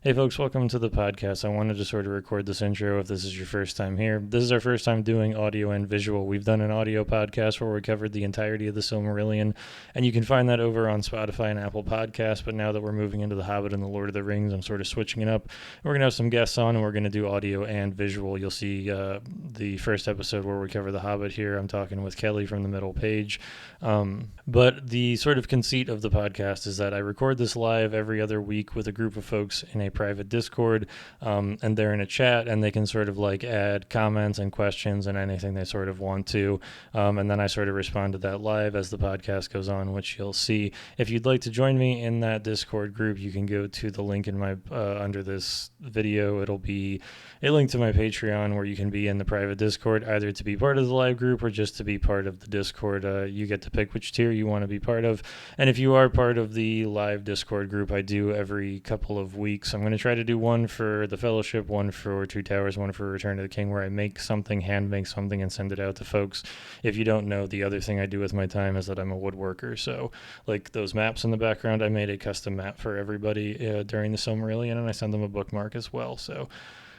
Hey folks, welcome to the podcast. I wanted to sort of record this intro if this is your first time here. This is our first time doing audio and visual. We've done an audio podcast where we covered the entirety of the Silmarillion, and you can find that over on Spotify and Apple Podcasts. But now that we're moving into The Hobbit and The Lord of the Rings, I'm sort of switching it up. We're going to have some guests on, and we're going to do audio and visual. You'll see the first episode where we cover The Hobbit here. I'm talking with Kelly from the middle page. But the sort of conceit of the podcast is that I record this live every other week with a group of folks in a private Discord, and they're in a chat, and they can sort of like add comments and questions and anything they sort of want to, and then I sort of respond to that live as the podcast goes on, which you'll see. If you'd like to join me in that Discord group, you can go to the link in my under this video. It'll be a link to my Patreon where you can be in the private Discord, either to be part of the live group or just to be part of the Discord. You get to pick which tier you want to be part of. And if you are part of the live Discord group, I do every couple of weeks. I'm going to try to do one for the Fellowship, one for Two Towers, one for Return to the King, where I make something, hand make something, and send it out to folks. If you don't know, the other thing I do with my time is that I'm a woodworker. So, like those maps in the background, I made a custom map for everybody during the Silmarillion, and I send them a bookmark as well. So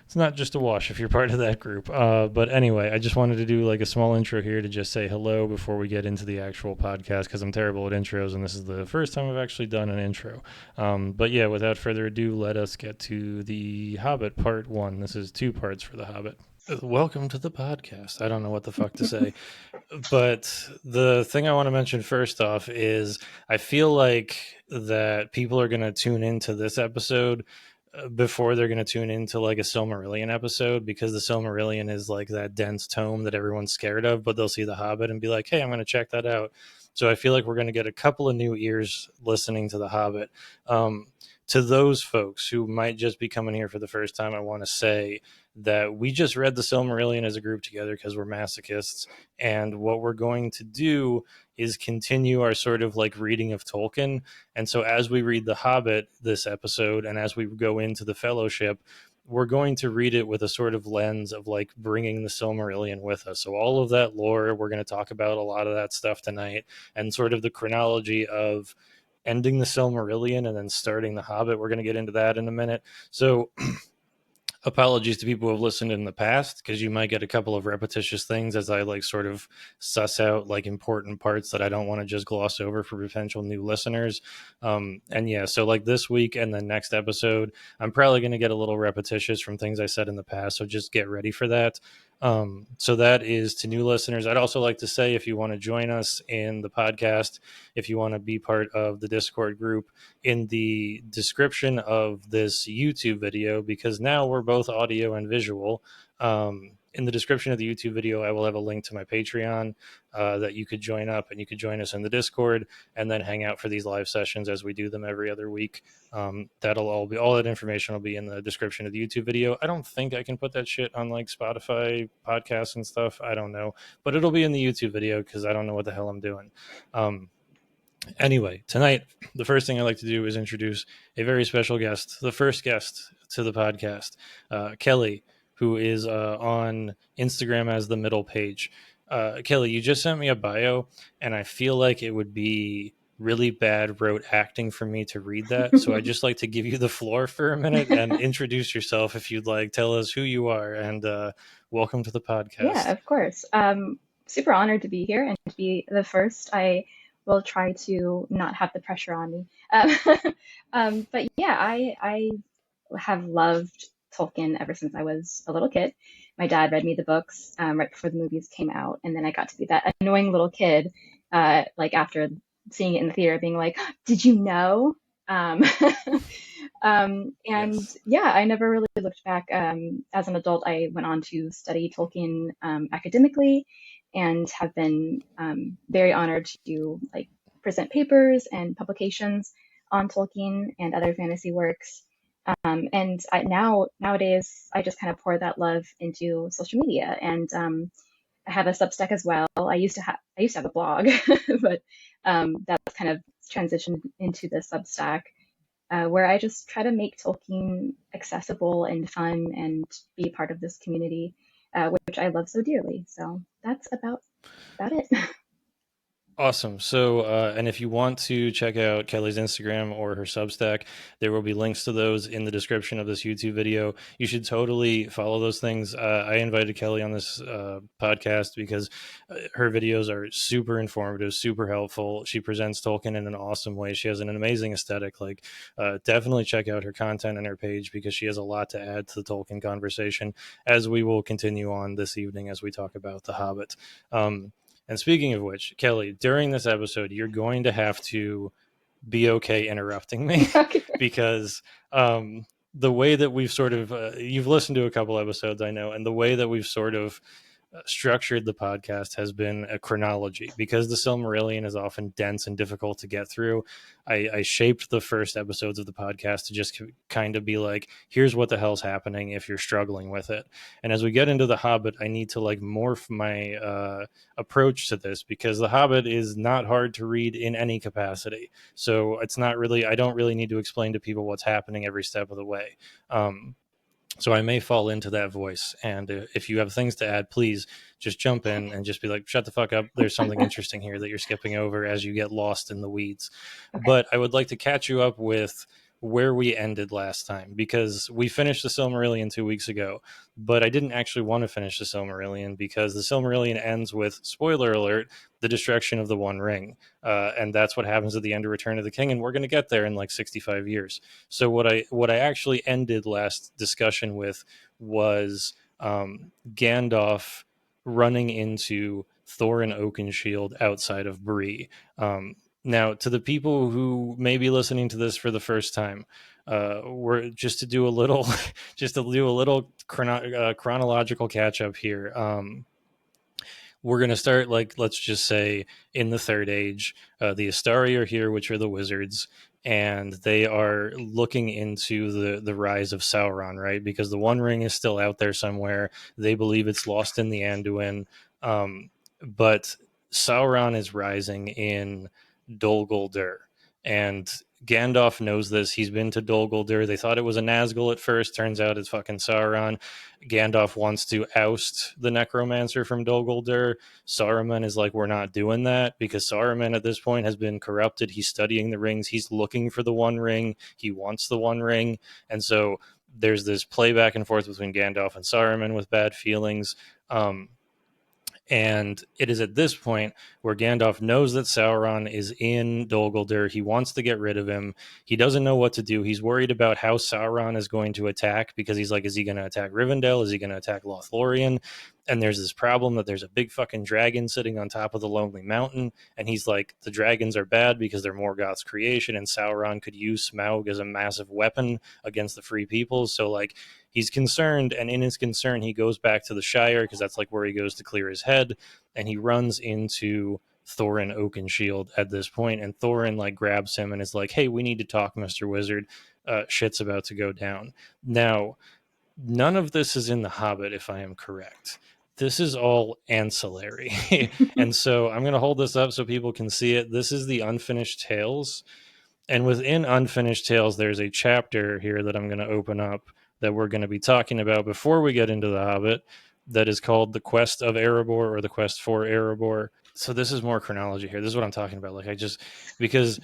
it's not just a wash if you're part of that group. But anyway, I just wanted to do like a small intro here to just say hello before we get into the actual podcast, because I'm terrible at intros, and this is the first time I've actually done an intro. But yeah, without further ado, let us get to the Hobbit Part 1. This is 2 parts for the Hobbit. Welcome to the podcast. I don't know what the fuck to say. But the thing I want to mention first off is I feel like that people are going to tune into this episode before they're going to tune into like a Silmarillion episode, because the Silmarillion is like that dense tome that everyone's scared of, but they'll see the Hobbit and be like, hey, I'm going to check that out. So I feel like we're going to get a couple of new ears listening to the Hobbit. To those folks who might just be coming here for the first time, I want to say that we just read the Silmarillion as a group together because we're masochists, and what we're going to do is continue our sort of like reading of Tolkien. And so as we read The Hobbit this episode, and as we go into the Fellowship, we're going to read it with a sort of lens of like bringing the Silmarillion with us. So all of that lore, we're going to talk about a lot of that stuff tonight, and sort of the chronology of ending the Silmarillion and then starting the Hobbit. We're going to get into that in a minute. So apologies to people who have listened in the past, because you might get a couple of repetitious things as I like sort of suss out like important parts that I don't want to just gloss over for potential new listeners. And yeah, so like this week and the next episode, I'm probably going to get a little repetitious from things I said in the past. So just get ready for that. So that is to new listeners. I'd also like to say, if you want to join us in the podcast, if you want to be part of the Discord group, in the description of this YouTube video, because now we're both audio and visual, in the description of the YouTube video, I will have a link to my Patreon that you could join up, and you could join us in the Discord and then hang out for these live sessions as we do them every other week. That'll all that information will be in the description of the YouTube video. I don't think I can put that shit on like Spotify podcasts and stuff. I don't know, but it'll be in the YouTube video because I don't know what the hell I'm doing. Anyway, tonight, the first thing I like to do is introduce a very special guest, the first guest to the podcast, Kelly, who is on Instagram as the middle page. Kelly, you just sent me a bio, and I feel like it would be really bad rote acting for me to read that. So I just like to give you the floor for a minute and introduce yourself if you'd like. Tell us who you are, and welcome to the Yeah, podcast. of course. Super honored to be here and to be the first. I will try to not have the pressure on me. But yeah, I have loved Tolkien ever since I was a little kid. My dad read me the books right before the movies came out, and then I got to be that annoying little kid, like after seeing it in the theater, being like, "Did you know?" Um, and Yes. yeah, I never really looked back. As an adult, I went on to study Tolkien academically, and have been very honored to like present papers and publications on Tolkien and other fantasy works. And nowadays, I just kind of pour that love into social media, and I have a Substack as well. I used to have a blog, but that's kind of transitioned into the Substack, where I just try to make Tolkien accessible and fun and be part of this community, which I love so dearly. So that's about it. Awesome. So, and if you want to check out Kelly's Instagram or her Substack, there will be links to those in the description of this YouTube video. You should totally follow those things. I invited Kelly on this podcast because her videos are super informative, super helpful. She presents Tolkien in an awesome way. She has an amazing aesthetic. Like, definitely check out her content and her page because she has a lot to add to the Tolkien conversation, as we will continue on this evening as we talk about The Hobbit. And speaking of which, Kelly, during this episode, you're going to have to be okay interrupting me Okay. because the way that we've sort of, you've listened to a couple episodes, I know, and the way that we've sort of structured the podcast has been a chronology because the Silmarillion is often dense and difficult to get through. I shaped the first episodes of the podcast to just kind of be like, here's what the hell's happening if you're struggling with it. And as we get into The Hobbit, I need to like morph my approach to this because The Hobbit is not hard to read in any capacity. So it's not really, I don't really need to explain to people what's happening every step of the way. So I may fall into that voice. And if you have things to add, please just jump in and just be like, shut the fuck up. There's something interesting here that you're skipping over as you get lost in the weeds. Okay. But I would like to catch you up with where we ended last time because we finished the Silmarillion 2 weeks ago, but I didn't actually want to finish the Silmarillion because the Silmarillion ends with, spoiler alert, the destruction of the One Ring. And that's what happens at the end of Return of the King. And we're going to get there in like 65 years. So what I actually ended last discussion with was Gandalf running into Thorin Oakenshield outside of Bree. Now, to the people who may be listening to this for the first time, we're just to do a little, just to do a little chronological catch up here. We're going to start, like, let's just say in the Third Age. The Astari are here, which are the wizards, and they are looking into the rise of Sauron, right? Because the One Ring is still out there somewhere. They believe it's lost in the Anduin, but Sauron is rising in Dol Guldur, and Gandalf knows this. He's been to Dol Guldur. They thought it was a Nazgul at first. Turns out it's fucking Sauron. Gandalf wants to oust the necromancer from Dol Guldur. Saruman is like, we're not doing that because Saruman at this point has been corrupted. He's studying the rings. He's looking for the One Ring. He wants the One Ring. And so there's this play back and forth between Gandalf and Saruman with bad feelings. And it is at this point where Gandalf knows that Sauron is in Dol Guldur. He wants to get rid of him. He doesn't know what to do. He's worried about how Sauron is going to attack because he's like, is he going to attack Rivendell? Is he going to attack Lothlorien? And there's this problem that there's a big fucking dragon sitting on top of the Lonely Mountain. And he's like, the dragons are bad because they're Morgoth's creation, and Sauron could use Smaug as a massive weapon against the free people. So, like, he's concerned, and in his concern, he goes back to the Shire because that's like where he goes to clear his head, and he runs into Thorin Oakenshield at this point, and Thorin like grabs him and is like, "Hey, we need to talk, Mr. Wizard. Shit's about to go down." Now, none of this is in The Hobbit, if I am correct. This is all ancillary. And so I'm going to hold this up so people can see it. This is the Unfinished Tales. And within Unfinished Tales, there's a chapter here that I'm going to open up that we're going to be talking about before we get into The Hobbit that is called The Quest of Erebor or The Quest for Erebor. So this is more chronology here. This is what I'm talking about. Like, because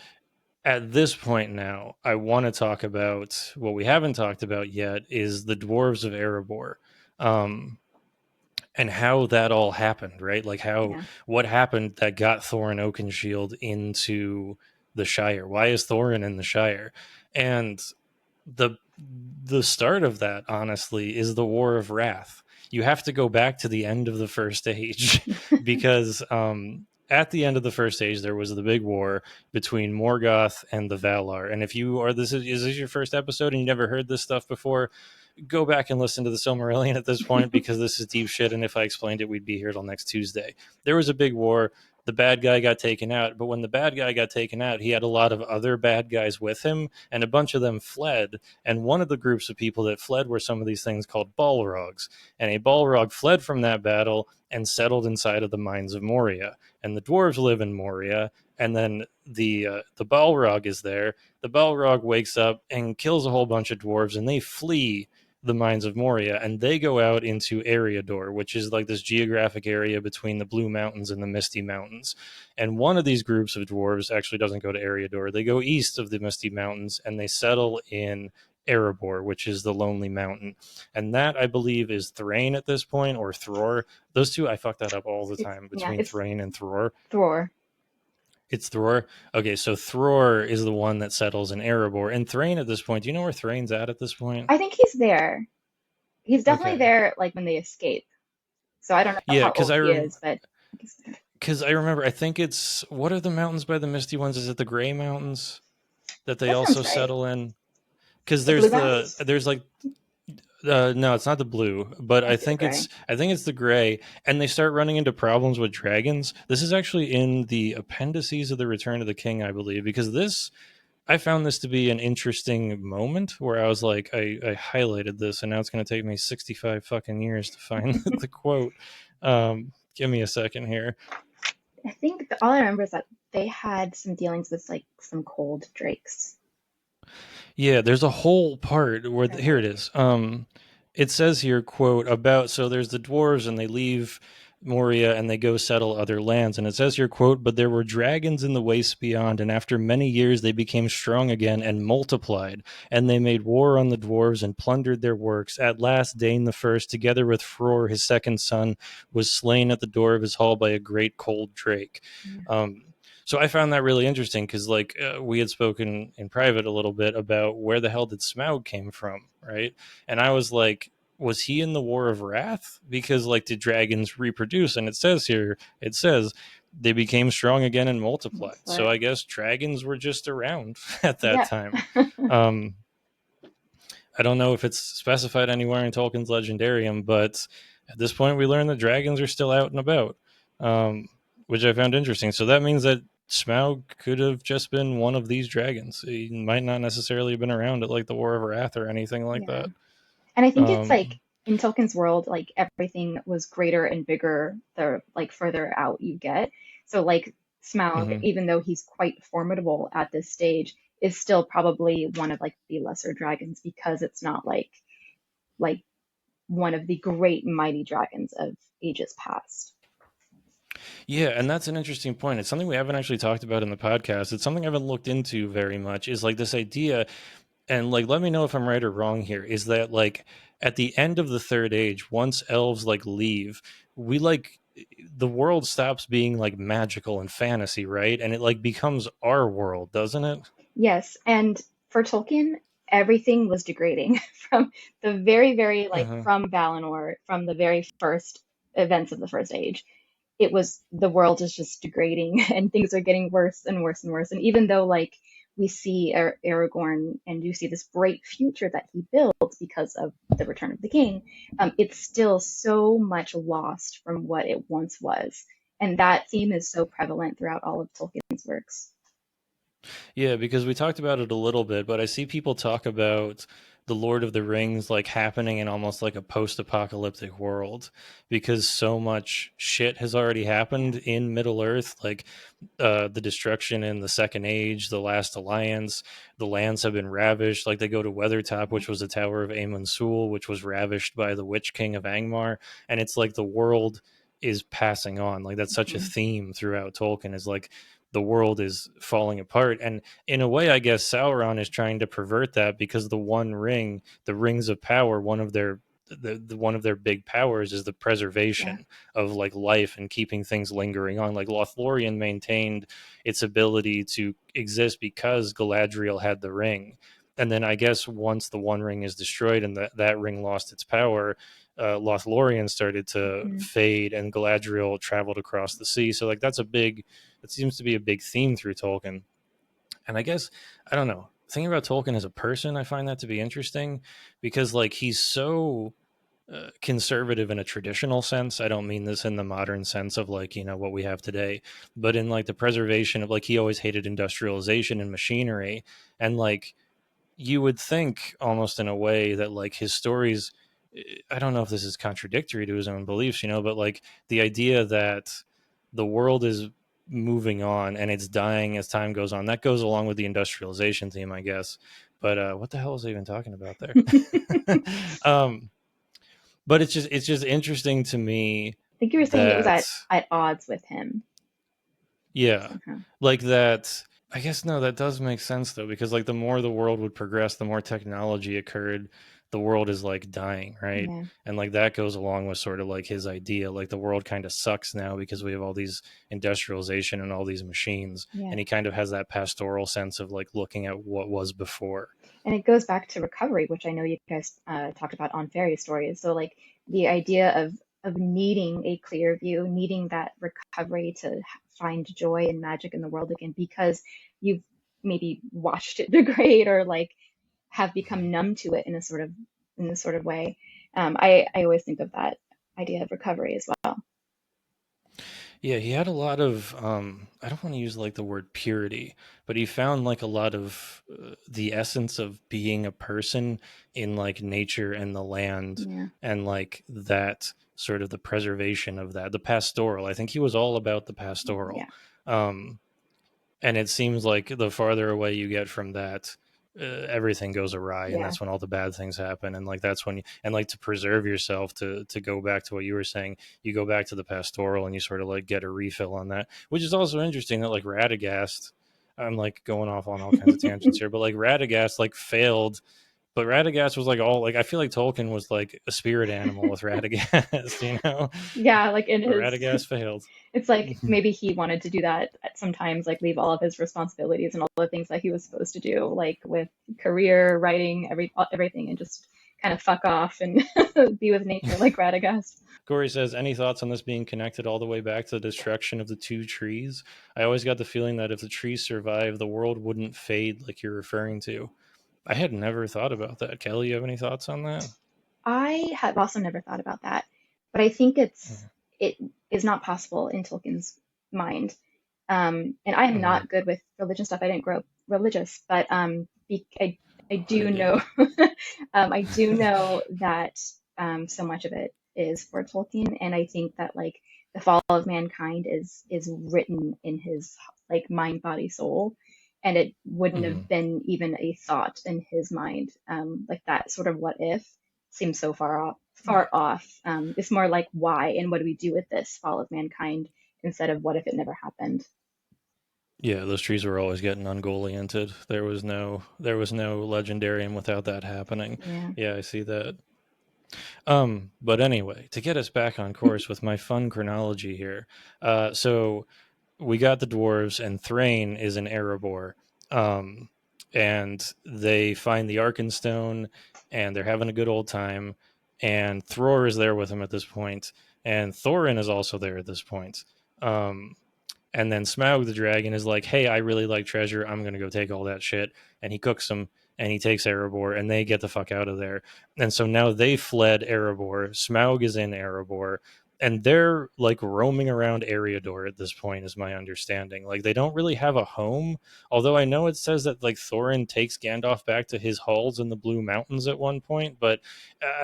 at this point now, I want to talk about what we haven't talked about yet is the dwarves of Erebor. And how that all happened, right? Like Yeah. what happened that got Thorin Oakenshield into the Shire? Why is Thorin in the Shire? And the the start of that, honestly, is the War of Wrath. You have to go back to the end of the First Age because at the end of the First Age, there was the big war between Morgoth and the Valar. And if you are is this your first episode and you never heard this stuff before, go back and listen to the Silmarillion at this point because this is deep shit. And if I explained it, we'd be here till next Tuesday. There was a big war. The bad guy got taken out, but when the bad guy got taken out, he had a lot of other bad guys with him, and a bunch of them fled. And one of the groups of people that fled were some of these things called Balrogs. And a Balrog fled from that battle and settled inside of the mines of Moria. And the dwarves live in Moria. And then the Balrog is there. The Balrog wakes up and kills a whole bunch of dwarves, and they flee the Mines of Moria, and they go out into Eriador, which is like this geographic area between the Blue Mountains and the Misty Mountains. And one of these groups of dwarves actually doesn't go to Eriador. They go east of the Misty Mountains and they settle in Erebor, which is the Lonely Mountain. And that, I believe, is Thrain at this point, or Thror. Those two, I fuck that up all the time, Yeah, between it's Thrain and Thror. Thror. It's Thror. Okay, so Thror is the one that settles in Erebor. And Thrain at this point, do you know where Thrain's at this point? I think he's there. He's definitely Okay. there, like when they escape. So I don't know Yeah, how old he is, but he's there. because I remember, I think it's, what are the mountains by the Misty Ones? Is it the Gray Mountains that they That also sounds right. settle in? Because The Blue Mountains? there's like no, it's not the blue, but Might be the gray. I think it's the gray, and they start running into problems with dragons. This is actually in the appendices of the Return of the King, I believe, because this I found this to be an interesting moment where I was like, I highlighted this, and now it's going to take me 65 fucking years to find the quote. Give me a second here. I think all I remember is that they had some dealings with like some cold drakes. Yeah, there's a whole part where here it Okay. is. It says here, quote, about, so there's the dwarves and they leave Moria and they go settle other lands, and it says here, quote, but there were dragons in the wastes beyond, and after many years they became strong again and multiplied, and they made war on the dwarves and plundered their works. At last Dane the first, together with Fror his second son, was slain at the door of his hall by a great cold drake. Yeah. um, so I found that really interesting because, like, we had spoken in private a little bit about where the hell did Smaug came from, right? And I was like, was he in the War of Wrath? Because, like, did dragons reproduce? And it says here, it says they became strong again and multiplied. So Multiplied. I guess dragons were just around at that Yep. time. Um, I don't know if it's specified anywhere in Tolkien's Legendarium, but at this point, we learn that dragons are still out and about, um, which I found interesting. So that means that Smaug could have just been one of these dragons. He might not necessarily have been around at like the War of Wrath or anything like Yeah. that. And I think it's like Um, in Tolkien's world, like everything was greater and bigger the like further out you get. So like Smaug, mhm. even though he's quite formidable at this stage, is still probably one of like the lesser dragons because it's not like one of the great mighty dragons of ages past. Yeah, and that's an interesting point. It's something we haven't actually talked about in the podcast. It's something I haven't looked into very much. Is like this idea, and like let me know if I'm right or wrong here, is that like at the end of the third age, once elves like leave, we like the world stops being like magical and fantasy, right? And it like becomes our world, doesn't it? Yes, and for Tolkien, everything was degrading from the very like Uh-huh. from Valinor, from the very first events of the First Age. It was the world is just degrading and things are getting worse and worse and worse. And even though like we see Aragorn and you see this bright future that he builds because of the Return of the King, it's still so much lost from what it once was. And that theme is so prevalent throughout all of Tolkien's works. Yeah, because we talked about it a little bit, but I see people talk about the Lord of the Rings like happening in almost like a post-apocalyptic world because so much shit has already happened Yes. in Middle Earth, like the destruction in the Second Age, the Last Alliance, the lands have been ravished. Like they go to Weathertop, Yeah. which was the Tower of Aemon Sul, which was ravished by the Witch King of Angmar, and it's like the world is passing on. Like that's such a Mhm. theme throughout Tolkien is like the world is falling apart. And in a way, I guess Sauron is trying to pervert that because the One Ring, the rings of power, one of their one of their big powers is the Yeah. preservation of like life and keeping things lingering on. Like Lothlorien maintained its ability to exist because Galadriel had the ring. And then I guess once the One Ring is destroyed and that ring lost its power, Lothlorien started to Mhm. fade and Galadriel traveled across the sea. So like that's a big, it seems to be a big theme through Tolkien. And I guess, I don't know, thinking about Tolkien as a person, I find that to be interesting because like he's so conservative in a traditional sense. I don't mean this in the modern sense of like, you know, what we have today, but in like the preservation of like, he always hated industrialization and machinery. And like, you would think almost in a way that like his stories, I don't know if this is contradictory to his own beliefs, you know, but like the idea that the world is moving on and it's dying as time goes on, that goes along with the industrialization theme, I guess. But what the hell was I even talking about there? um, but it's just interesting to me think you were saying it was that at odds with him yeah, somehow. like that. I guess no, that does make sense though, because like the more the world would progress, the more technology occurred, the world is like dying, right? Yeah, And like that goes along with sort of like his idea, like the world kind of sucks now because we have all these industrialization and all these machines, yeah. and he kind of has that pastoral sense of like looking at what was before. And it goes back to recovery, which I know you guys talked about on fairy stories. So like the idea of needing a clear view, needing that recovery to find joy and magic in the world again, because you've maybe watched it degrade or like have become numb to it in this sort of way. I always think of that idea of recovery as well. Yeah, he had a lot of I don't want to use like the word purity, but he found like a lot of the essence of being a person in like nature and the land, Yeah, and like that sort of the preservation of that, the pastoral. I think he was all about the pastoral. yeah, Um and it seems like the farther away you get from that, everything goes awry, and yeah. that's when all the bad things happen. And like that's when you, and like to preserve yourself, to go back to what you were saying, you go back to the pastoral and you sort of like get a refill on that, which is also interesting that like Radagast, I'm like going off on all kinds of tangents here, but like Radagast like failed, but Radagast was like all like, I feel like Tolkien was like a spirit animal with Radagast, you know, Yeah, like in but his Radagast failed. it's like maybe he wanted to do that at sometimes, like leave all of his responsibilities and all the things that he was supposed to do, like with career, writing, everything, and just kind of fuck off and be with nature like Radagast. Corey says, any thoughts on this being connected all the way back to the destruction of the two trees? I always got the feeling that if the trees survive, the world wouldn't fade like you're referring to. I had never thought about that. Kelly, you have any thoughts on that? I have also never thought about that, but I think it is not possible in Tolkien's mind. And I am Mm-hmm. not good with religion stuff. I didn't grow up religious, but I I do know did. I do know that so much of it is for Tolkien, and I think that like the fall of mankind is written in his like mind, body, soul, and it wouldn't Mm-hmm. have been even a thought in his mind. Like that sort of what if seems so far off. Far off. It's more like why and what do we do with this fall of mankind instead of what if it never happened. Yeah, those trees were always getting ungolianted. There was no legendarium without that happening. Yeah. Yeah, I see that. But anyway, to get us back on course with my fun chronology here. So we got the dwarves, and Thrain is in Erebor. Um, and they find the Arkenstone, and they're having a good old time. And Thror is there with him at this point, and Thorin is also there at this point. Um, and then Smaug the dragon is like, "Hey, I really like treasure. I'm gonna go take all that shit." And he cooks them, and he takes Erebor, and they get the fuck out of there. And so now they fled Erebor. Smaug is in Erebor, and they're like roaming around Eriador at this point, is my understanding. Like they don't really have a home. Although I know it says that like Thorin takes Gandalf back to his halls in the Blue Mountains at one point, but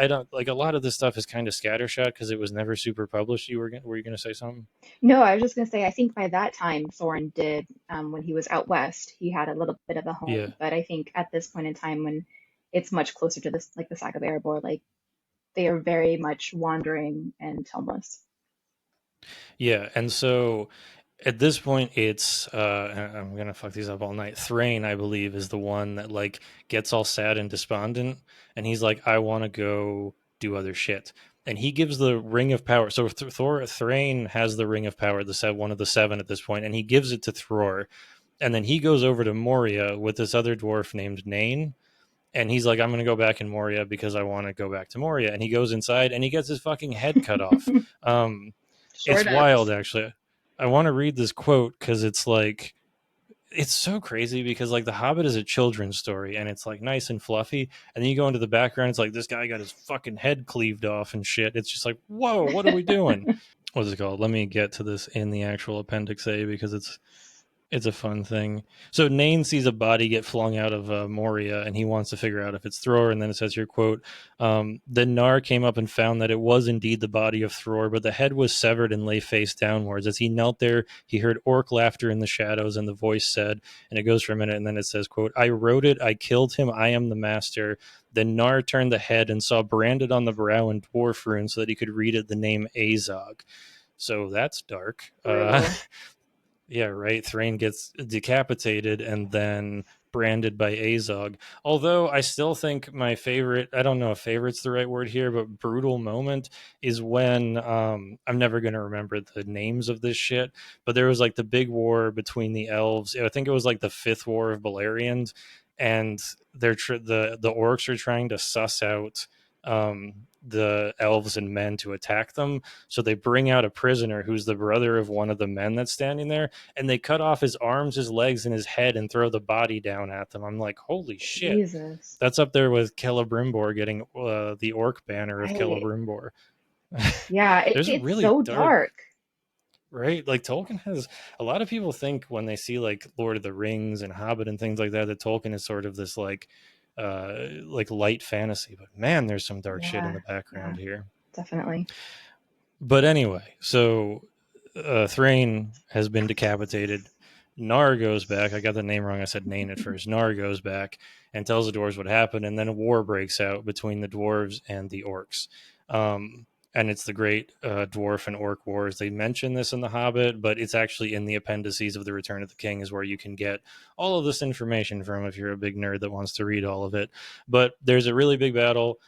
I don't like, a lot of this stuff is kind of scattershot because it was never super published. Were you gonna say something? No, I was just gonna say I think by that time Thorin did when he was out west he had a little bit of a Yeah. home, but I think at this point in time when it's much closer to this like the saga of Erebor, like they are very much wandering and homeless. Yeah, and so at this point, it's I'm gonna fuck these up all night. Thrain, I believe, is the one that like gets all sad and despondent, and he's like, "I want to go do other shit." And he gives the ring of power. So Thrain has the ring of power, one of the seven at this point, and he gives it to Thror. And then he goes over to Moria with this other dwarf named Nain, and he's like, "I'm gonna go back in Moria because I want to go back to Moria." And he goes inside, and he gets his fucking head cut off. Um, Sure it's wild, does. actually. I want to read this quote because it's like, it's so crazy because like The Hobbit is a children's story and it's like nice and fluffy, and then you go into the background, it's like this guy got his fucking head cleaved off and shit. It's just like, whoa, what are we doing? What's it called? Let me get to this in the actual Appendix A because it's It's a fun thing. So Nain sees a body get flung out of Moria, and he wants to figure out if it's Thror. And then it says here, quote, then Nar came up and found that it was indeed the body of Thror, but the head was severed and lay face downwards. As he knelt there, he heard orc laughter in the shadows, and the voice said, and it goes for a minute, and then it says, quote, I wrote it, I killed him, I am the master. Then Nar turned the head and saw branded on the brow in dwarf rune so that he could read it the name Azog. So that's dark. Brutal. Yeah, right. Thrain gets decapitated and then branded by Azog. Although I still think my favorite, I don't know if favorite's the right word here, but brutal moment is when I'm never going to remember the names of this shit, but there was like the big war between the elves. I think it was like the fifth war of Beleriand, and the orcs are trying to suss out the elves and men to attack them. So they bring out a prisoner who's the brother of one of the men that's standing there, and they cut off his arms, his legs, and his head and throw the body down at them. I'm like, holy shit. Jesus. That's up there with Celebrimbor getting the orc banner of Right. Celebrimbor. Yeah, There's it's really so dark, dark. right? Like Tolkien has a lot of people think when they see like Lord of the Rings and Hobbit and things like that, that Tolkien is sort of this like light fantasy. But man, there's some dark shit in Yeah, the background yeah, here. definitely. But anyway, so Thrain has been decapitated. Nar goes back. I got the name wrong. I said Nain at first. Nar goes back and tells the dwarves what happened, and then a war breaks out between the dwarves and the orcs. And it's the great dwarf and orc wars. They mention this in The Hobbit, but it's actually in the appendices of The Return of the King, is where you can get all of this information from if you're a big nerd that wants to read all of it. But there's a really big battle.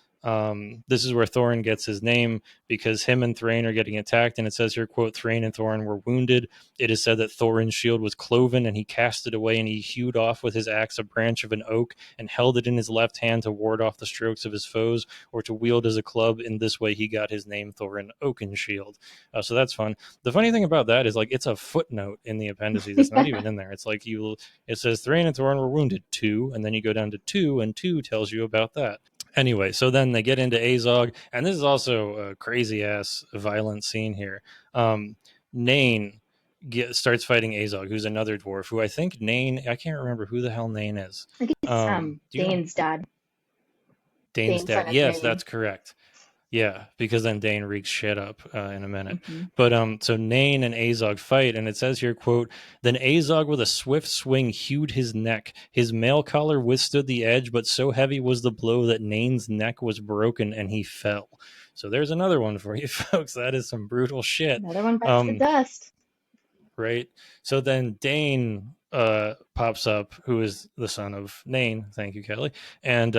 This is where Thorin gets his name, because him and Thrain are getting attacked, and it says here, quote, Thrain and Thorin were wounded. It is said that Thorin's shield was cloven, and he cast it away, and he hewed off with his axe a branch of an oak and held it in his left hand to ward off the strokes of his foes, or to wield as a club. In this way he got his name, Thorin Oakenshield. So that's fun. The funny thing about that is, like, it's a footnote in the appendices. It's not even in there. It's like it says Thrain and Thorin were wounded, 2, and then you go down to 2, and 2 tells you about that. Anyway, so then they get into Azog, and this is also a crazy ass violent scene here. Nain starts fighting Azog, who's another dwarf. Who I think Nain, I can't remember who the hell Nain is. I think it's Do you know? Dane's dad, Dane's Dane's son dad. of Yes, Nain. that's correct. Yeah, because then Dane wreaks shit up in a minute. Hmm. But so Nain and Azog fight, and it says here, quote, then Azog with a swift swing hewed his neck. His mail collar withstood the edge, but so heavy was the blow that Nain's neck was broken and he fell. So there's another one for you folks. That is some brutal shit. Another one bites the Um, dust. right? So then Dane pops up, who is the son of Nain. Thank you, Kelly, and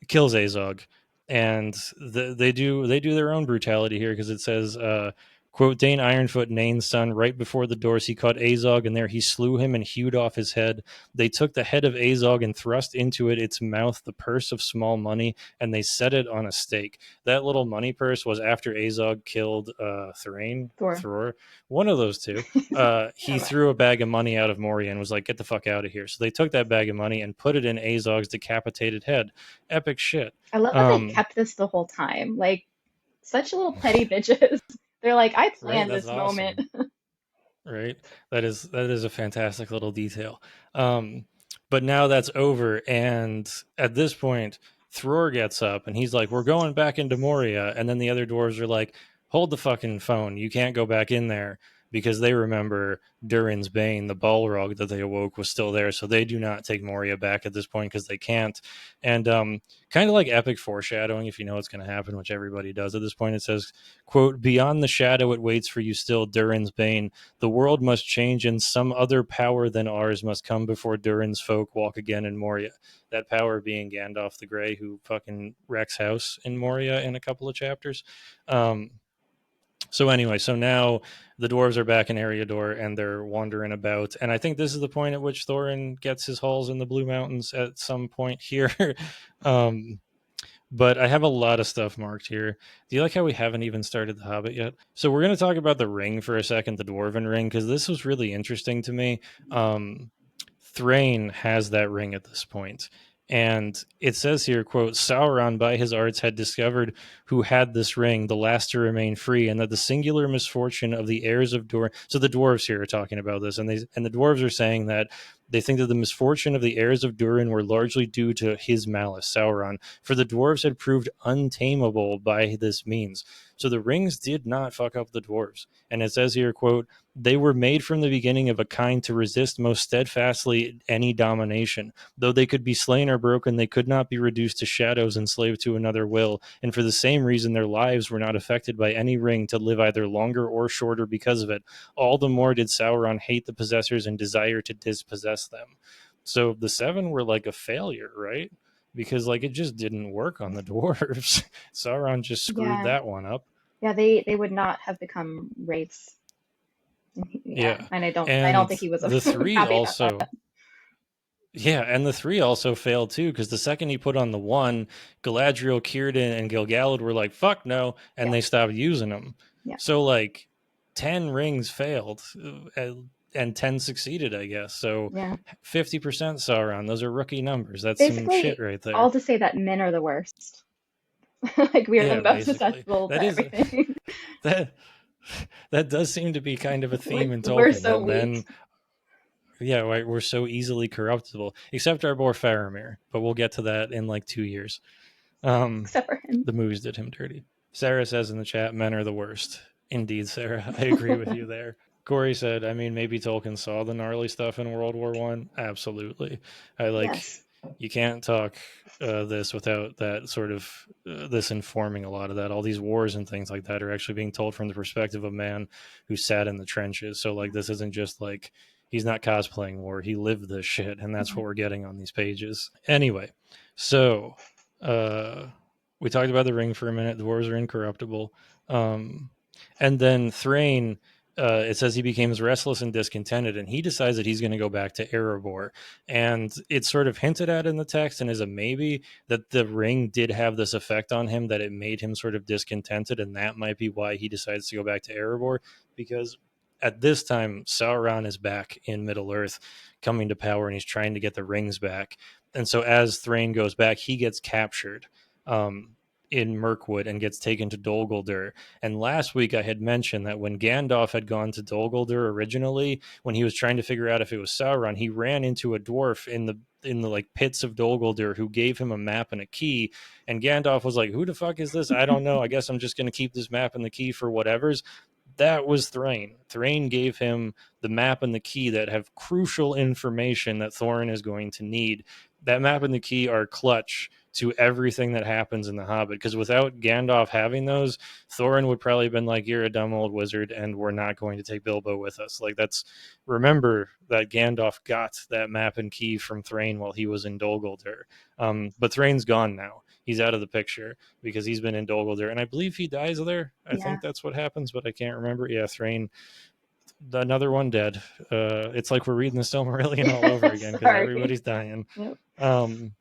kills Azog. And they do their own brutality here, because it says, quote, Dane Ironfoot, Nain's son, right before the doors he caught Azog, and there he slew him and hewed off his head. They took the head of Azog and thrust into its mouth the purse of small money, and they set it on a stake. That little money purse was after Azog killed Thrain, Thor. Thror, one of those two. He threw a bag of money out of Moria and was like, get the fuck out of here. So they took that bag of money and put it in Azog's decapitated head. Epic shit. I love that they kept this the whole time. Like, such little petty bitches. They're like, I Right? planned That's this moment. awesome. Right? That is a fantastic little detail. But now that's over, and at this point, Thror gets up and he's like, we're going back into Moria. And then the other dwarves are like, hold the fucking phone. You can't go back in there, because they remember Durin's Bane, the Balrog that they awoke, was still there. So they do not take Moria back at this point because they can't. And kind of like epic foreshadowing, if you know what's going to happen, which everybody does at this point, it says, quote, beyond the shadow it waits for you still, Durin's Bane. The world must change, and some other power than ours must come before Durin's folk walk again in Moria. That power being Gandalf the Grey, who fucking wrecks house in Moria in a couple of chapters. So anyway, so now the dwarves are back in Eriador and they're wandering about, and I think this is the point at which Thorin gets his halls in the Blue Mountains at some point here. um, but I have a lot of stuff marked here. Do you like how we haven't even started The Hobbit yet? So we're going to talk about the ring for a second, the Dwarven ring, because this was really interesting to me. Thrain has that ring at this point, And it says here, quote, Sauron by his arts had discovered who had this ring, the last to remain free, and that the singular misfortune of the heirs of Durin. So the dwarves here are talking about this, and the dwarves are saying that they think that the misfortune of the heirs of Durin were largely due to his malice, Sauron, for the dwarves had proved untamable by this means. So the rings did not fuck up the dwarves. And it says here, quote, they were made from the beginning of a kind to resist most steadfastly any domination. Though they could be slain or broken, they could not be reduced to shadows enslaved to another will, and for the same reason their lives were not affected by any ring to live either longer or shorter because of it. All the more did Sauron hate the possessors and desire to dispossess them. So the seven were like a failure, right? Because like it just didn't work on the dwarves. Sauron just screwed Yeah. that one up. Yeah, they would not have become wraiths. Yeah, Yeah. and I don't And think he was the three happy about that. also Yeah, and the three also failed too, because the second he put on the one, Galadriel, Círdan, and Gil-galad were like, "Fuck no," and Yeah, they stopped using them. yeah, So like, 10 rings failed, and 10 succeeded, I guess. So yeah. 50% Sauron. Those are rookie numbers. That's some shit Basically, right all there. to say that men are the worst. Like we are the Yeah, most basically, susceptible that to is everything. that that does seem to be kind of a theme Like in we're Tolkien that so weak, men, yeah, right, we're so easily corruptible, except our boy Faramir. But we'll get to that in like 2 years. Um, except for him. the movies did him dirty. Sarah says in the chat, men are the worst. Indeed, Sarah. I agree with you there. Corey said, I mean, maybe Tolkien saw the gnarly stuff in World War One. Absolutely. I like, Yes. you can't talk this without that sort of, this informing a lot of that. All these wars and things like that are actually being told from the perspective of a man who sat in the trenches. So, like, this isn't just like, he's not cosplaying war. He lived this shit. And that's Mhm. what we're getting on these pages. Anyway, so uh, we talked about the ring for a minute. The dwarves are incorruptible. Um, and then Thrain, it says he becomes restless and discontented, and he decides that he's going to go back to Erebor. And it's sort of hinted at in the text and is a maybe that the ring did have this effect on him, that it made him sort of discontented, and that might be why he decides to go back to Erebor, because at this time Sauron is back in Middle Earth, coming to power, and he's trying to get the rings back. And so as Thrain goes back, he gets captured um, in Mirkwood and gets taken to Dol Guldur. And last week I had mentioned that when Gandalf had gone to Dol Guldur originally, when he was trying to figure out if it was Sauron, he ran into a dwarf in the like pits of Dol Guldur who gave him a map and a key. And Gandalf was like, "Who the fuck is this? I don't know. I guess I'm just going to keep this map and the key for whatever's." That was Thrain. Thrain gave him the map and the key that have crucial information that Thorin is going to need. That map and the key are clutch to everything that happens in The Hobbit, because without Gandalf having those, Thorin would probably have been like, "You're a dumb old wizard, and we're not going to take Bilbo with us." Like, that's, remember that Gandalf got that map and key from Thrain while he was in Dol Guldur. But Thrain's gone now. He's out of the picture because he's been in Dol Guldur, and I believe he dies there. I Yeah. think that's what happens, but I can't remember. Yeah, Thrain, another one dead. It's like we're reading the Silmarillion all over again because Sorry. everybody's dying. Yep. Um,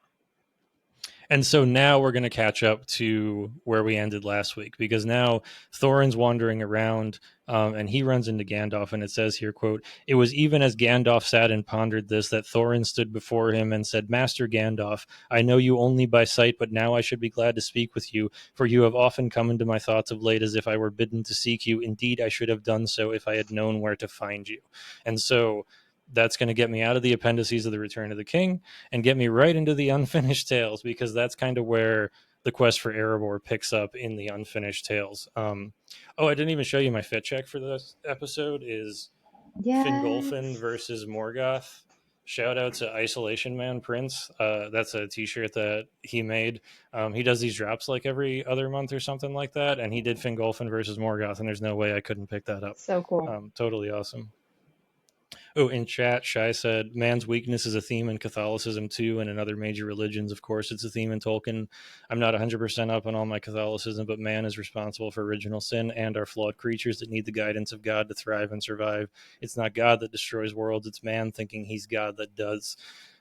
and so now we're going to catch up to where we ended last week, because now Thorin's wandering around, and he runs into Gandalf, and it says here, quote, "It was even as Gandalf sat and pondered this that Thorin stood before him and said, Master Gandalf, I know you only by sight, but now I should be glad to speak with you, for you have often come into my thoughts of late as if I were bidden to seek you. Indeed, I should have done so if I had known where to find you." And so that's going to get me out of the appendices of the Return of the King and get me right into the Unfinished Tales, because that's kind of where the quest for Erebor picks up in the Unfinished Tales. Oh, I didn't even show you my fit check for this episode. Is Fingolfin Yes. versus Morgoth. Shout out to Isolation Man Prince. That's a T-shirt that he made. He does these drops like every other month or something like that, and he did Fingolfin versus Morgoth, and there's no way I couldn't pick that up. So cool. Totally awesome. Oh, in chat, Shai said, man's weakness is a theme in Catholicism too, and in other major religions. Of course, it's a theme in Tolkien. I'm not 100% up on all my Catholicism, but man is responsible for original sin and are flawed creatures that need the guidance of God to thrive and survive. It's not God that destroys worlds, it's man thinking he's God that does.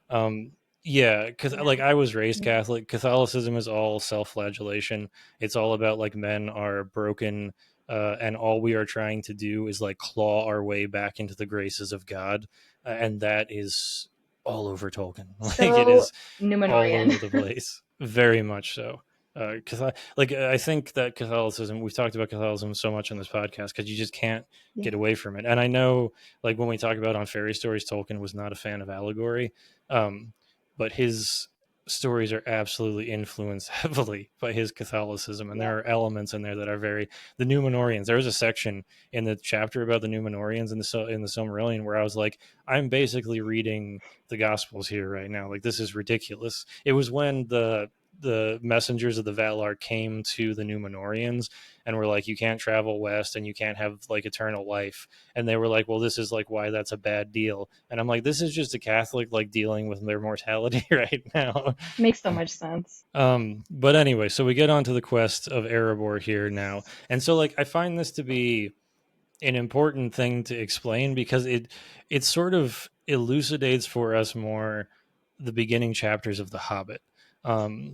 Um, yeah, because Yeah. like I was raised Yeah. Catholic. Catholicism is all self-flagellation. It's all about like men are broken, and all we are trying to do is like claw our way back into the graces of God, and that is all over Tolkien. Like it So is all Numenorian. over the place, very much so. Because I think that Catholicism, we've talked about Catholicism so much on this podcast because you just can't Yeah, get away from it. And I know, like when we talk about on fairy stories, Tolkien was not a fan of allegory, um, but his stories are absolutely influenced heavily by his Catholicism, and yeah, there are elements in there that are very the Numenorians. There was a section in the chapter about the Numenorians in the Silmarillion where I was like, I'm basically reading the Gospels here right now. Like this is ridiculous. It was when the messengers of the Valar came to the Numenorians and were like, you can't travel west and you can't have like eternal life. And they were like, well, this is like why that's a bad deal. And I'm like, this is just a Catholic like dealing with their mortality right now. makes so much sense. But anyway, so we get onto the quest of Erebor here now. And so like I find this to be an important thing to explain because it sort of elucidates for us more the beginning chapters of The Hobbit.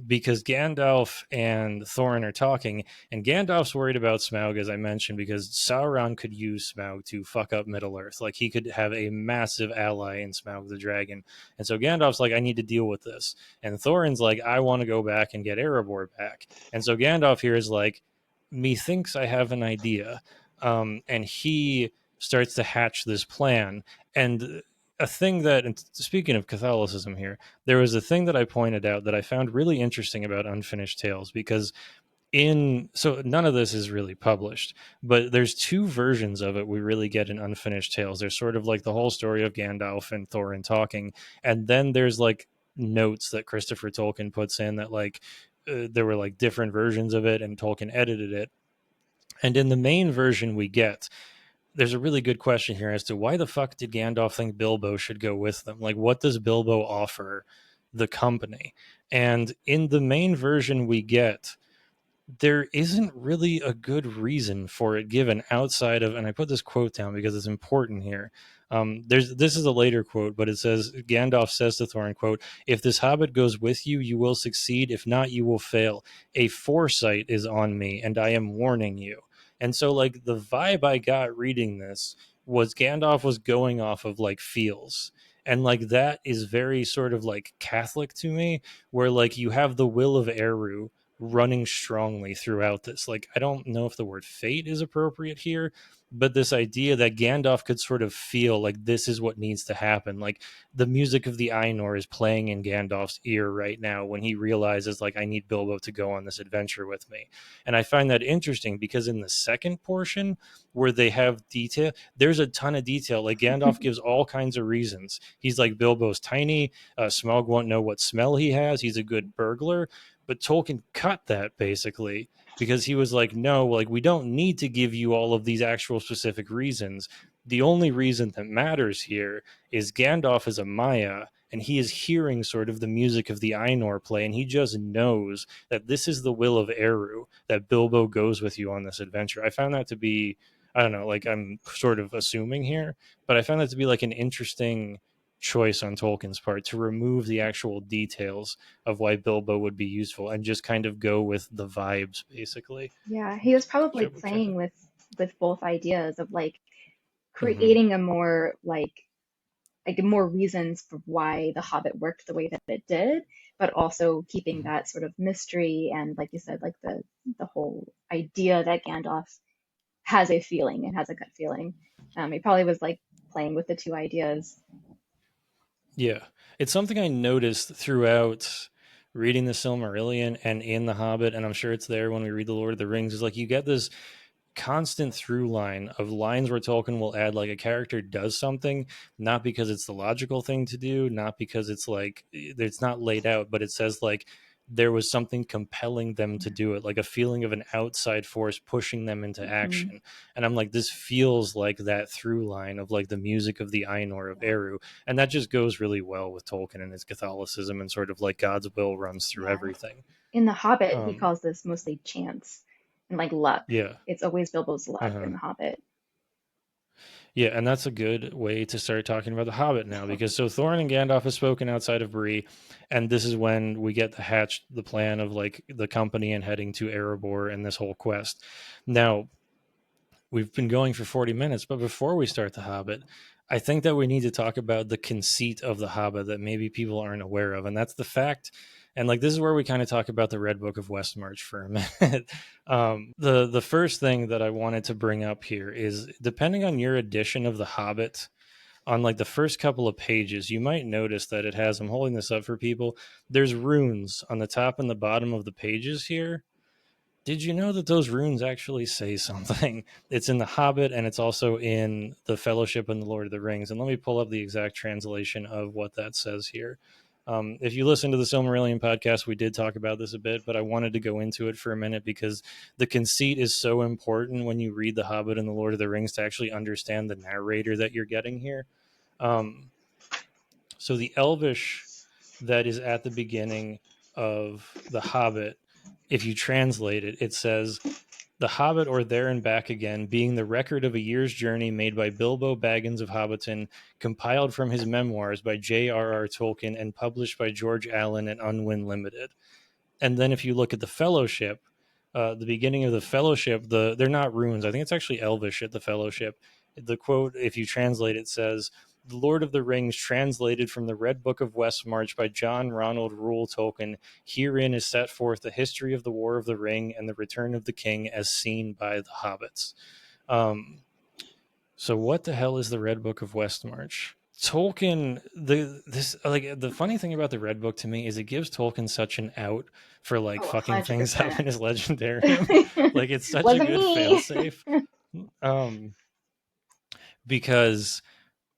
Because Gandalf and Thorin are talking, and Gandalf's worried about Smaug, as I mentioned, because Sauron could use Smaug to fuck up Middle Earth. Like he could have a massive ally in Smaug the dragon. And so Gandalf's like, I need to deal with this. And Thorin's like, I want to go back and get Erebor back. And so Gandalf here is like, methinks I have an idea, and he starts to hatch this plan. And a thing that, and speaking of Catholicism here, there was a thing that I pointed out that I found really interesting about Unfinished Tales because so none of this is really published, but there's two versions of it we really get in Unfinished Tales. There's sort of like the whole story of Gandalf and Thorin talking, and then there's like notes that Christopher Tolkien puts in that like there were like different versions of it and Tolkien edited it. And in the main version we get, there's a really good question here as to why the fuck did Gandalf think Bilbo should go with them? Like, what does Bilbo offer the company? And in the main version we get, there isn't really a good reason for it given outside of, and I put this quote down because it's important here. This is a later quote, but it says Gandalf says to Thorin, "quote If this hobbit goes with you, you will succeed. If not, you will fail. A foresight is on me, and I am warning you." And so, like the vibe I got reading this was Gandalf was going off of like feels, and like that is very sort of like Catholic to me, where like you have the will of Eru running strongly throughout this. Like, I don't know if the word fate is appropriate here, but this idea that Gandalf could sort of feel like this is what needs to happen. Like, the music of the Ainur is playing in Gandalf's ear right now when he realizes, like, I need Bilbo to go on this adventure with me. And I find that interesting because in the second portion, where they have detail, there's a ton of detail. Like, Gandalf gives all kinds of reasons. He's like, Bilbo's tiny. Smaug won't know what smell he has. He's a good burglar. But Tolkien cut that basically because he was like, no, like we don't need to give you all of these actual specific reasons. The only reason that matters here is Gandalf is a Maya and he is hearing sort of the music of the Ainur play, and he just knows that this is the will of Eru, that Bilbo goes with you on this adventure. I found that to be, I don't know, like I'm sort of assuming here, but I found that to be like an interesting choice on Tolkien's part to remove the actual details of why Bilbo would be useful and just kind of go with the vibes, basically. Yeah, he was probably Which I playing with both ideas of like mm-hmm. creating a more like more reasons for why the Hobbit worked the way that it did, but also keeping Mm-hmm. that sort of mystery and like you said, like the whole idea that Gandalf has a feeling and has a gut feeling. He probably was like playing with the two ideas. Yeah, it's something I noticed throughout reading the Silmarillion and in the Hobbit, and I'm sure it's there when we read the Lord of the Rings. Is like you get this constant through line of lines where Tolkien will add like a character does something, not because it's the logical thing to do, not because it's like it's not laid out, but it says like there was something compelling them to do it, like a feeling of an outside force pushing them into Hmm. action. And I'm like, this feels like that through line of like the music of the Ainur of Yeah, Eru. And that just goes really well with Tolkien and his Catholicism and sort of like God's will runs through yeah. everything. In The Hobbit, he Um, calls this mostly chance and like luck. yeah. It's always Bilbo's luck Uh-huh. in The Hobbit. Yeah, and that's a good way to start talking about the Hobbit now, because so Thorin and Gandalf have spoken outside of Bree, and this is when we get the plan of like the company and heading to Erebor and this whole quest. Now we've been going for 40 minutes, but before we start the Hobbit, I think that we need to talk about the conceit of the Hobbit that maybe people aren't aware of, and that's the fact. And like this is where we kind of talk about the Red Book of Westmarch for a minute. The first thing that I wanted to bring up here is depending on your edition of the Hobbit, on like the first couple of pages, you might notice that it has. I'm holding this up for people. There's runes on the top and the bottom of the pages here. Did you know that those runes actually say something? It's in the Hobbit and it's also in the Fellowship and the Lord of the Rings. And let me pull up the exact translation of what that says here. If you listen to the Silmarillion podcast, we did talk about this a bit, but I wanted to go into it for a minute because the conceit is so important when you read The Hobbit and the Lord of the Rings to actually understand the narrator that you're getting here. Um, so the Elvish that is at the beginning of The Hobbit, if you translate it, it says, "The Hobbit, or There and Back Again, being the record of a year's journey made by Bilbo Baggins of Hobbiton, compiled from his memoirs by J.R.R. Tolkien and published by George Allen and Unwin Limited." And then if you look at the Fellowship, the beginning of the Fellowship, they're not runes. I think it's actually Elvish at the Fellowship. The quote, if you translate it, says, "The Lord of the Rings, translated from the Red Book of Westmarch by John Ronald Reuel Tolkien. Herein is set forth the history of the War of the Ring and the return of the king as seen by the hobbits." So what the hell is the Red Book of Westmarch? Tolkien, the funny thing about the Red Book to me is it gives Tolkien such an out for like Oh, fucking things up 100%. in his legendarium. Like it's such a Wasn't good me. failsafe. Um, because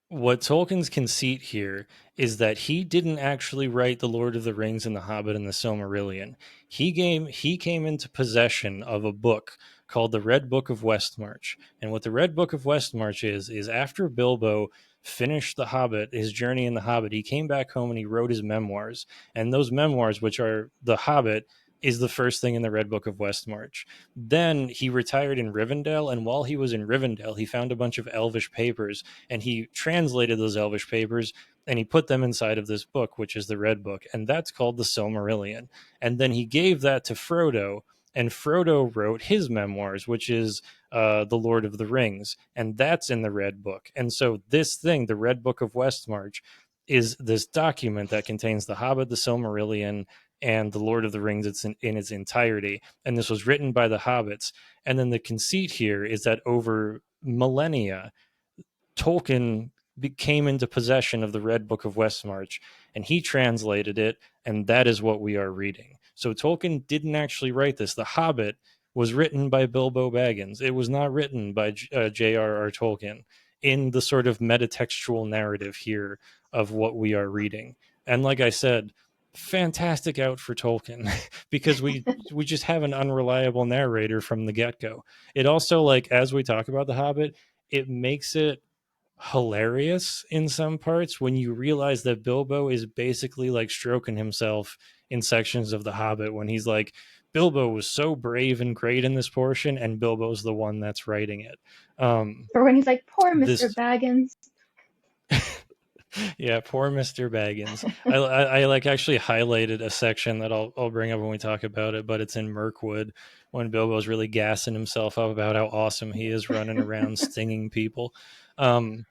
what Tolkien's conceit here is that he didn't actually write The Lord of the Rings and The Hobbit and the Silmarillion. He came into possession of a book called the Red Book of Westmarch. And what the Red Book of Westmarch is after Bilbo finished The Hobbit, his journey in The Hobbit, he came back home and he wrote his memoirs. And those memoirs, which are The Hobbit, is the first thing in the Red Book of Westmarch. Then he retired in Rivendell, and while he was in Rivendell, he found a bunch of Elvish papers and he translated those Elvish papers and he put them inside of this book, which is the Red Book, and that's called the Silmarillion. And then he gave that to Frodo, and Frodo wrote his memoirs, which is the Lord of the Rings, and that's in the Red Book. And so this thing, the Red Book of Westmarch, is this document that contains the Hobbit, the Silmarillion, and the Lord of the Rings. It's in its entirety, and this was written by the hobbits. And then the conceit here is that over millennia, Tolkien came into possession of the Red Book of Westmarch, and he translated it, and that is what we are reading. So Tolkien didn't actually write this. The Hobbit was written by Bilbo Baggins. It was not written by J.R.R. Tolkien in the sort of metatextual narrative here of what we are reading. And like I said, fantastic out for Tolkien because we just have an unreliable narrator from the get-go. It also, like, as we talk about the Hobbit, it makes it hilarious in some parts when you realize that Bilbo is basically like stroking himself in sections of The Hobbit when he's like, Bilbo was so brave and great in this portion, and Bilbo's the one that's writing it. Or when he's like, poor Mr. This Baggins. Yeah, poor Mr. Baggins. I like actually highlighted a section that I'll bring up when we talk about it, but it's in Mirkwood when Bilbo's really gassing himself up about how awesome he is running around stinging people. Um,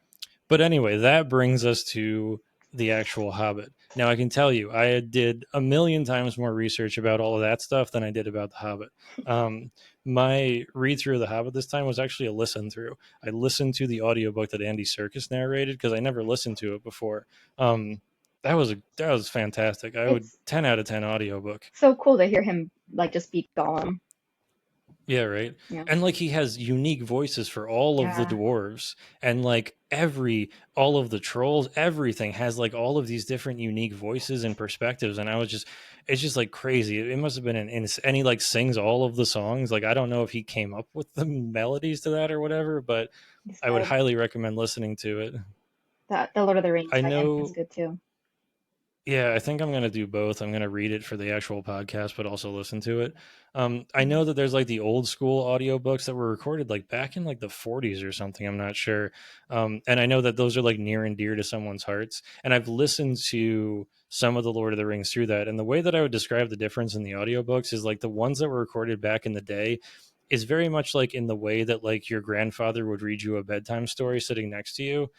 but anyway, that brings us to the actual Hobbit. Now, I can tell you, I did a million times more research about all of that stuff than I did about the Hobbit. Um, my read through of the Hobbit this time was actually a listen through. I listened to the audiobook that Andy Serkis narrated because I never listened to it before. That was fantastic. I would It's 10 out of 10 audiobook. so cool to hear him like just be Gollum. Yeah, right. Yeah. And like he has unique voices for all of the Yeah. dwarves and like all of the trolls, everything has like all of these different unique voices and perspectives. And it's just like crazy. It must have been and he like sings all of the songs. Like I don't know if he came up with the melodies to that or whatever, but He's I would good. highly recommend listening to it. That the Lord of the Rings I by him is know. good too. Yeah, I think I'm going to do both. I'm going to read it for the actual podcast, but also listen to it. I Mm. know that there's like the old school audiobooks that were recorded like back in like the 40s or something. I'm not sure. And I know that those are like near and dear to someone's hearts. And I've listened to some of the Lord of the Rings through that. And the way that I would describe the difference in the audiobooks is like the ones that were recorded back in the day is very much like in the way that like your grandfather would read you a bedtime story sitting next to you,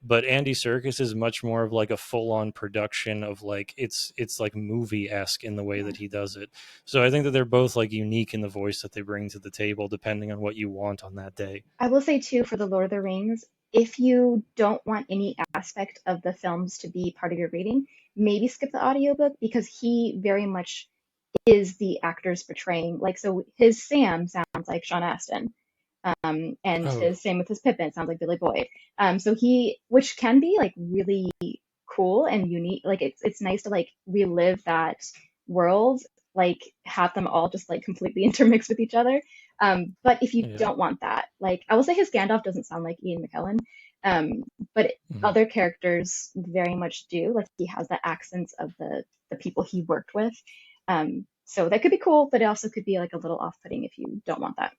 but Andy Serkis is much more of like a full-on production of like it's like movie-esque in the way Yeah. that he does it. So I think that they're both like unique in the voice that they bring to the table depending on what you want on that day. I will say too, for the Lord of the Rings, if you don't want any aspect of the films to be part of your reading, maybe skip the audiobook because he very much is the actors portraying. Like, so his Sam sounds like Sean Astin, and Oh, his same with his Pippin sounds like Billy Boyd. So he, which can be like really cool and unique. Like, it's nice to like relive that world, like have them all just like completely intermixed with each other. But if you yeah. don't want that, like I will say his Gandalf doesn't sound like Ian McKellen, but Mhm. other characters very much do. Like he has the accents of the people he worked with. So that could be cool, but it also could be like a little off-putting if you don't want that.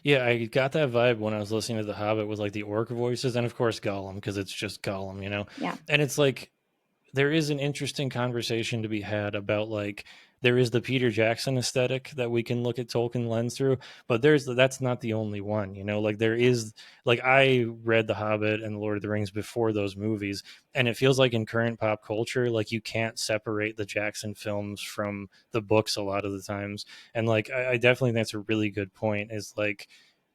Yeah, I got that vibe when I was listening to The Hobbit with like the orc voices and of course Gollum because it's just Gollum, you know. Yeah. And it's like there is an interesting conversation to be had about like there is the Peter Jackson aesthetic that we can look at Tolkien lens through, but that's not the only one, you know. Like there is like I read The Hobbit and Lord of the Rings before those movies, and it feels like in current pop culture, like you can't separate the Jackson films from the books a lot of the times. And like I definitely think that's a really good point. Is like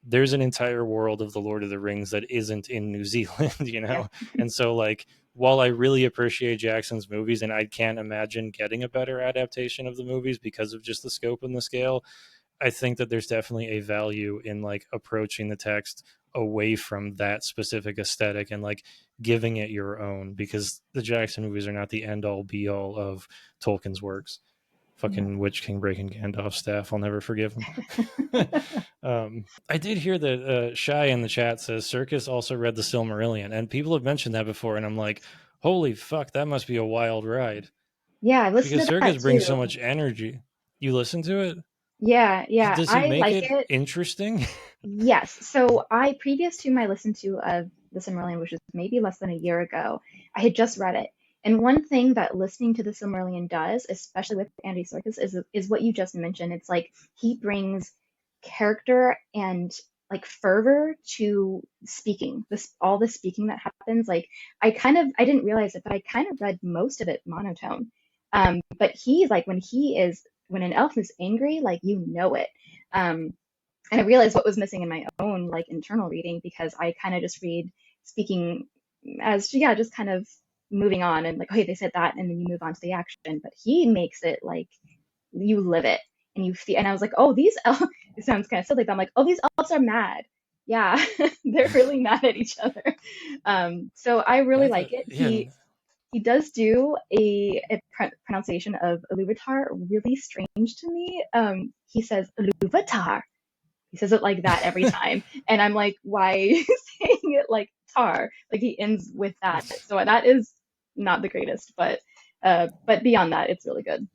there's an entire world of the Lord of the Rings that isn't in New Zealand, you Yeah. know? And so like while I really appreciate Jackson's movies and I can't imagine getting a better adaptation of the movies because of just the scope and the scale, I think that there's definitely a value in like approaching the text away from that specific aesthetic and like giving it your own because the Jackson movies are not the end all be all of Tolkien's works. Yeah. Fucking Witch King breaking Gandalf's staff. I'll never forgive him. I did hear that Shy in the chat says Circus also read the Silmarillion, and people have mentioned that before, and I'm like, holy fuck, that must be a wild ride Yeah, I listened because to Circus that brings so too. much energy. You listen to it? Yeah, yeah, Does he I make like it it. interesting? Yes. So I previous to my listen to of The Silmarillion, which was maybe less than a year ago, I had just read it. And one thing that listening to The Silmarillion does, especially with Andy Serkis, is what you just mentioned. It's like he brings character and like fervor to speaking. This all the speaking that happens. Like I didn't realize it, but I kind of read most of it monotone. But he's like when an elf is angry, like you know it. Um, and I realized what was missing in my own like internal reading because I kind of just read speaking as yeah, just kind of moving on and like, okay, they said that, and then you move on to the action. But he makes it like you live it and you feel. And I was like, oh, these elves. It sounds kind of silly, but I'm like, oh, these elves are mad. Yeah, they're really mad at each other. So I really That's like a it. yeah. He does do a pronunciation of Iluvatar really strange to me. He says Iluvatar, he says it like that every time. And I'm like, why are you saying it like tar? Like he ends with that. So that is not the greatest, but beyond that, it's really good.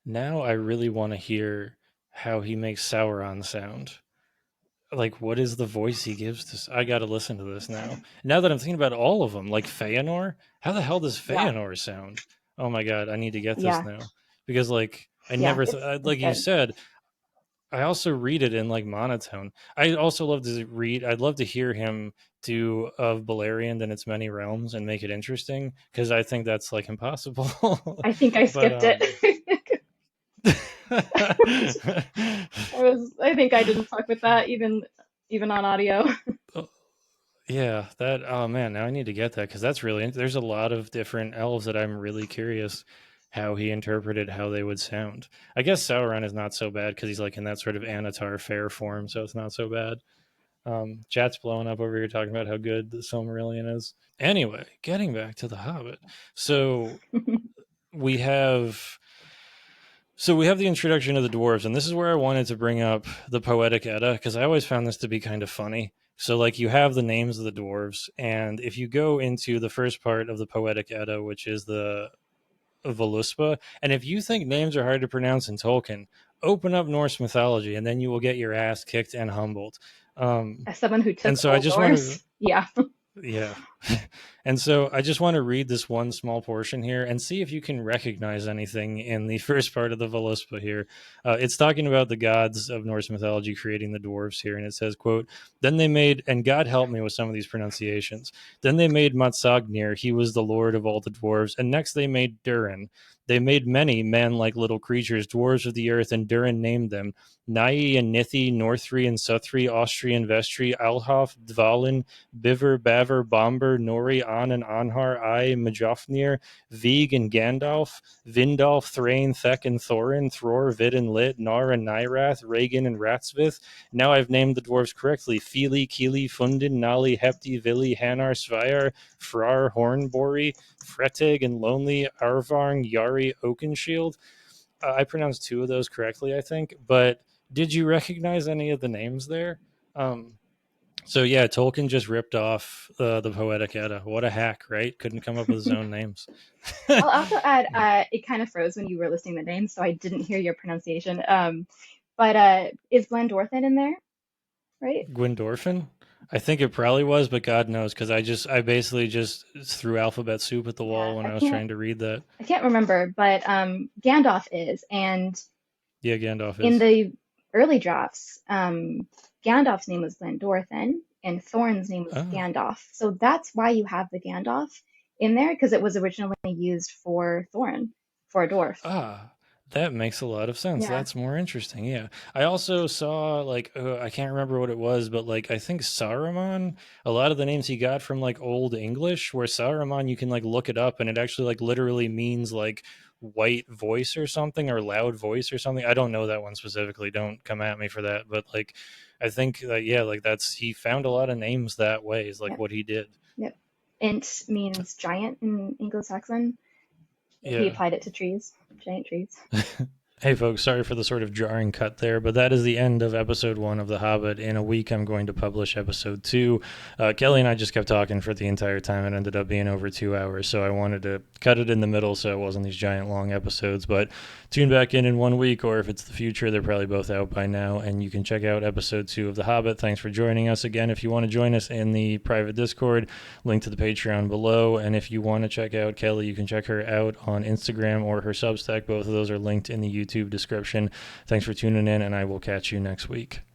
Now I really want to hear how he makes Sauron sound. Like, what is the voice he gives to? I got to listen to this now. Now that I'm thinking about all of them, like Feanor, how the hell does Yeah, Feanor sound? Oh my god, I need to get this yeah, now because, like, I yeah. never It's like you good. said. I also read it in like monotone. I also love to read. I'd love to hear him do of Beleriand and its many realms and make it interesting because I think that's like impossible. I think I but skipped it. I think I didn't fuck with that even on audio. Yeah, that oh man, now I need to get that because that's really there's a lot of different elves that I'm really curious how he interpreted how they would sound. I guess Sauron is not so bad because he's like in that sort of Anatar fair form, so it's not so bad. Chat's blowing up over here talking about how good the Silmarillion is. Anyway, getting back to the Hobbit, so we have we have the introduction of the dwarves, and this is where I wanted to bring up the Poetic Edda because I always found this to be kind of funny. So, like, you have the names of the dwarves, and if you go into the first part of the Poetic Edda, which is the Voluspa, and if you think names are hard to pronounce in Tolkien, open up Norse mythology, and then you will get your ass kicked and humbled. As someone who And took so I Old just wanted, Norse, yeah. yeah. And so I just want to read this one small portion here and see if you can recognize anything in the first part of the Voluspa here. It's talking about the gods of Norse mythology creating the dwarves here, and it says, quote, then they made, and God help me with some of these pronunciations, then they made Matsagnir, he was the lord of all the dwarves, and next they made Durin. They made many man-like little creatures, dwarves of the earth, and Durin named them. Nai and Nithi, Northri and Suthri, Austri and Vestri, Alhof, Dvalin, Biver, Baver, Bomber, Nori, An and Anhar, I, Majofnir, Vig and Gandalf, Vindalf, Thrain, Thek and Thorin, Thror, Vid and Lit, Nar and Nyrath, Reagan and Ratsvith. Now I've named the dwarves correctly. Fili, Kili, Fundin, Nali, Hepti, Vili, Hanar, Svyar, Frar, Hornbori, Fretig and Lonely, Arvarng, Yari, Oakenshield. I pronounced two of those correctly, I think, but did you recognize any of the names there? Um, so yeah, Tolkien just ripped off the Poetic Edda. What a hack, right? Couldn't come up with his own names. I'll also add, it kind of froze when you were listing the names, so I didn't hear your pronunciation. But is Glendorfin in there, right? Gwendorfin? I think it probably was, but God knows, because I basically just threw alphabet soup at the Yeah, wall when I was trying to read that. I can't remember, but Gandalf is, and Yeah, Gandalf in is. the early drafts, Gandalf's name was Glendorfin, and Thorin's name was Oh, Gandalf. So that's why you have the Gandalf in there, because it was originally used for Thorin, for a dwarf. ah, that makes a lot of sense. Yeah, That's more interesting. Yeah. I also saw, like, I can't remember what it was, but, like, I think Saruman, a lot of the names he got from, like, Old English, where Saruman, you can, like, look it up and it actually, like, literally means, like, white voice or something, or loud voice or something. I don't know that one specifically. Don't come at me for that. But, like, I think that, yeah, like, he found a lot of names that way, is like yep, what he did. yep. Int means giant in Anglo-Saxon. He Yeah. applied it to trees, giant trees. Hey, folks, sorry for the sort of jarring cut there, but that is the end of episode 1 of The Hobbit. In a week, I'm going to publish episode 2. Kelly and I just kept talking for the entire time. It ended up being over 2 hours, so I wanted to cut it in the middle so it wasn't these giant long episodes. But tune back in 1 week, or if it's the future, they're probably both out by now, and you can check out episode 2 of The Hobbit. Thanks for joining us again. If you want to join us in the private Discord, link to the Patreon below. And if you want to check out Kelly, you can check her out on Instagram or her Substack. Both of those are linked in the YouTube description. Thanks for tuning in, and I will catch you next week.